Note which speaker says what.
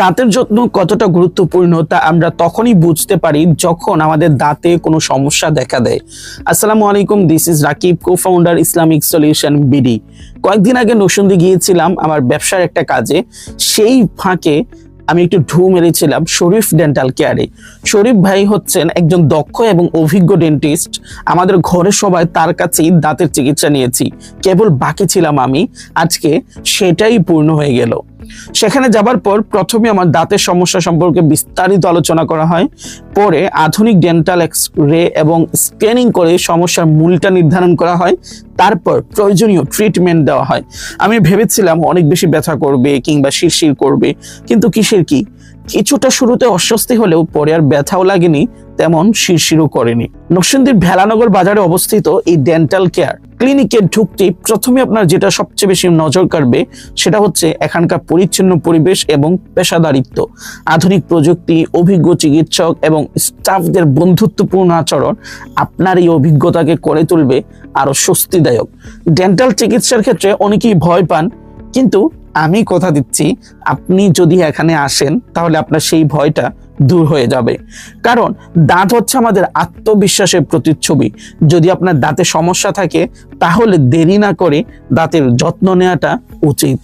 Speaker 1: দাঁতের যত্ন কতটা গুরুত্বপূর্ণ তা আমরা তখনই বুঝতে পারি যখন আমাদের দাঁতে কোনো সমস্যা দেখা দেয়। আসসালামু আলাইকুম, this is Rakib, co-founder Islamic solution BD. কয়েকদিন আগে নরসিংদী গিয়েছিলাম আমার ব্যবসার একটা কাজে। সেই ফাঁকে আমি একটু ঢু মেরেছিলাম শরীফ ডেন্টাল কেয়ারে। শরীফ ভাই হচ্ছেন একজন দক্ষ এবং অভিজ্ঞ ডেন্টিস্ট। আমাদের ঘরে সবাই তার কাছেই দাঁতের চিকিৎসা নিয়েছি, কেবল বাকি ছিলাম আমি। আজকে সেটাই পূর্ণ হয়ে গেল। সেখানে যাবার পর প্রথমে আমার দাঁতের সমস্যা সম্পর্কে বিস্তারিত আলোচনা করা হয়, পরে আধুনিক ডেন্টাল এক্স-রে এবং স্ক্যানিং করে সমস্যার মূলটা নির্ধারণ করা হয়, তারপর প্রয়োজনীয় ট্রিটমেন্ট দেওয়া হয়। আমি ভেবেছিলাম অনেক বেশি ব্যথা করবে কিংবা শিরশির করবে, কিন্তু কিসের কি, কিছুটা শুরুতে অস্বস্তি হলেও পরে আর ব্যথাও লাগেনি, তেমন শিরশিরও করেনি। নরসিংদীর ভেলানগর বাজারে অবস্থিত এই ডেন্টাল কেয়ার ক্লিনিকে ঢুকতে প্রথমে আপনার যেটা সবচেয়ে বেশি নজর কাড়বে সেটা হচ্ছে এখানকার পরিচ্ছন্ন পরিবেশ এবং পেশাদারিত্ব। আধুনিক প্রযুক্তি, অভিজ্ঞ চিকিৎসক এবং স্টাফদের বন্ধুত্বপূর্ণ আচরণ আপনার এই অভিজ্ঞতাকে করে তুলবে আরো স্বস্তিদায়ক। ডেন্টাল চিকিৎসার ক্ষেত্রে অনেকেই ভয় পান, কিন্তু আমি কথা দিচ্ছি আপনি যদি এখানে আসেন তাহলে আপনার সেই ভয়টা দূর হয়ে যাবে। কারণ দাঁত হচ্ছে আমাদের আত্মবিশ্বাসের প্রতিচ্ছবি। যদি আপনার দাঁতে সমস্যা থাকে তাহলে দেরি না করে দাঁতের যত্ন নেওয়াটা উচিত।